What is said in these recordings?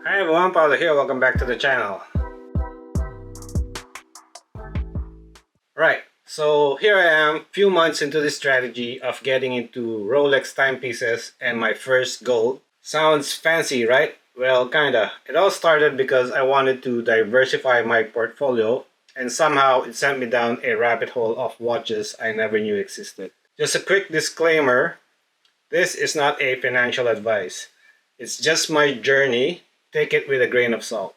Hi everyone, Paulo here. Welcome back to the channel. Right, so here I am, few months into this strategy of getting into Rolex timepieces and my first gold. Sounds fancy, right? Well, kinda. It all started because I wanted to diversify my portfolio, and somehow it sent me down a rabbit hole of watches I never knew existed. Just a quick disclaimer, this is not a financial advice. It's just my journey. Take it with a grain of salt.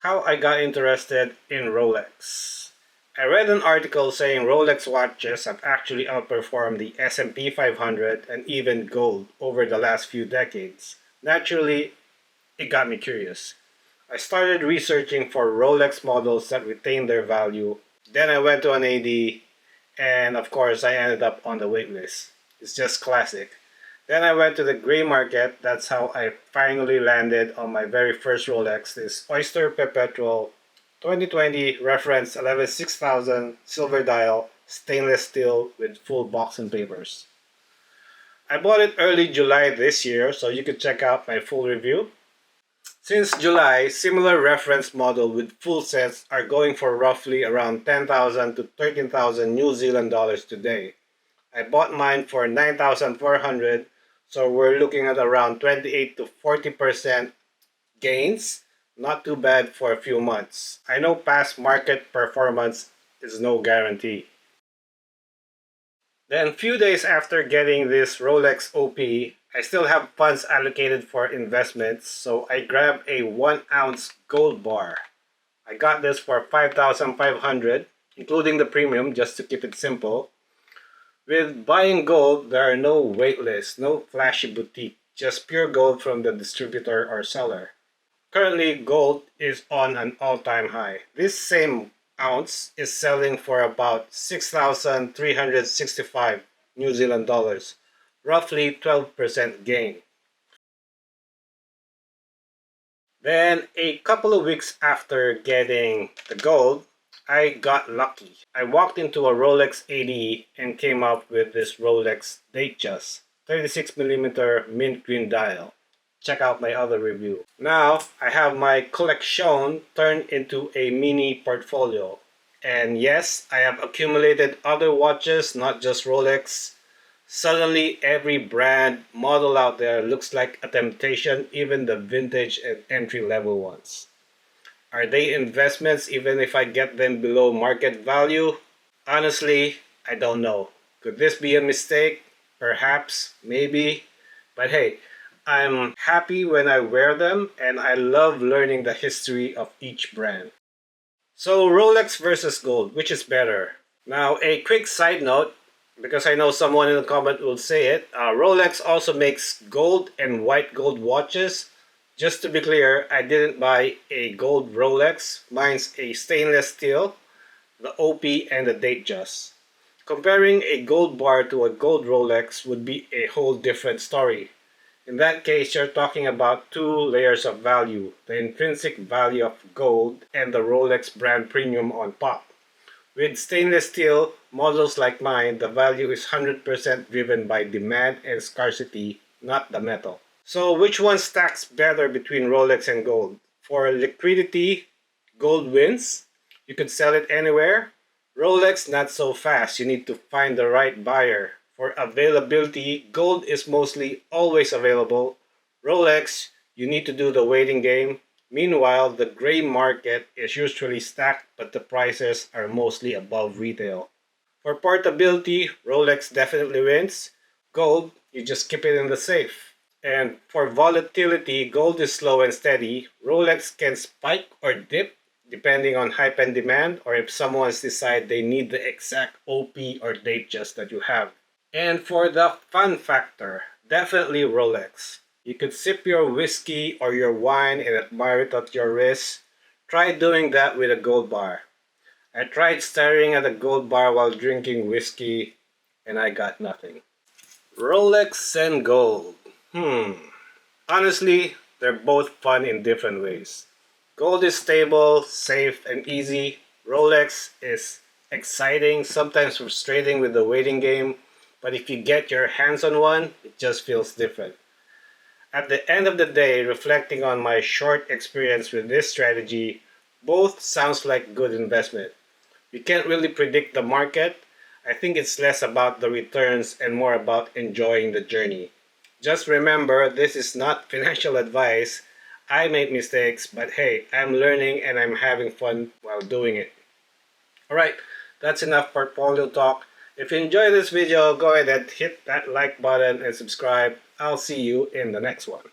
How I got interested in Rolex. I read an article saying Rolex watches have actually outperformed the S&P 500 and even gold over the last few decades. Naturally, it got me curious. I started researching for Rolex models that retain their value. Then I went to an AD, and of course I ended up on the waitlist. It's just classic. Then I went to the gray market. That's how I finally landed on my very first Rolex, this Oyster Perpetual 2020 reference 116000 silver dial, stainless steel with full box and papers. I bought it early July this year, so you could check out my full review. Since July, similar reference model with full sets are going for roughly around 10,000 to 13,000 New Zealand dollars today. I bought mine for 9,400, so we're looking at around 28 to 40% gains. Not too bad for a few months. I know past market performance is no guarantee. Then few days after getting this Rolex OP, I still have funds allocated for investments, so I grabbed a 1 ounce gold bar. I got this for 5,500, including the premium, just to keep it simple. With buying gold, there are no wait lists, no flashy boutique, just pure gold from the distributor or seller. Currently, gold is on an all-time high. This same ounce is selling for about 6,365 New Zealand dollars, roughly 12% gain. Then, a couple of weeks after getting the gold, I got lucky. I walked into a Rolex AD and came up with this Rolex Datejust 36mm mint green dial. Check out my other review. Now, I have my collection turned into a mini portfolio. And yes, I have accumulated other watches, not just Rolex. Suddenly, every brand model out there looks like a temptation, even the vintage and entry-level ones. Are they investments even if I get them below market value? Honestly, I don't know. Could this be a mistake? Perhaps, maybe. But hey, I'm happy when I wear them, and I love learning the history of each brand. So Rolex versus gold, which is better? Now, a quick side note, because I know someone in the comment will say it, Rolex also makes gold and white gold watches. Just to be clear, I didn't buy a gold Rolex. Mine's a stainless steel, the OP and the Datejust. Comparing a gold bar to a gold Rolex would be a whole different story. In that case, you're talking about two layers of value, the intrinsic value of gold and the Rolex brand premium on top. With stainless steel models like mine, the value is 100% driven by demand and scarcity, not the metal. So which one stacks better between Rolex and gold? For liquidity, gold wins. You could sell it anywhere. Rolex, not so fast. You need to find the right buyer. For availability, gold is mostly always available. Rolex, you need to do the waiting game. Meanwhile, the gray market is usually stacked, but the prices are mostly above retail. For portability, Rolex definitely wins. Gold, you just keep it in the safe. And for volatility, gold is slow and steady. Rolex can spike or dip depending on hype and demand, or if someone's decide they need the exact OP or Datejust that you have. And for the fun factor, definitely Rolex. You could sip your whiskey or your wine and admire it at your wrist. Try doing that with a gold bar. I tried staring at a gold bar while drinking whiskey, and I got nothing. Rolex and gold. Honestly, they're both fun in different ways. Gold is stable, safe, and easy. Rolex is exciting, sometimes frustrating with the waiting game, but if you get your hands on one, it just feels different. At the end of the day, reflecting on my short experience with this strategy, both sounds like good investment. You can't really predict the market. I think it's less about the returns and more about enjoying the journey. Just remember, this is not financial advice. I make mistakes, but hey, I'm learning and I'm having fun while doing it. Alright, that's enough portfolio talk. If you enjoyed this video, go ahead and hit that like button and subscribe. I'll see you in the next one.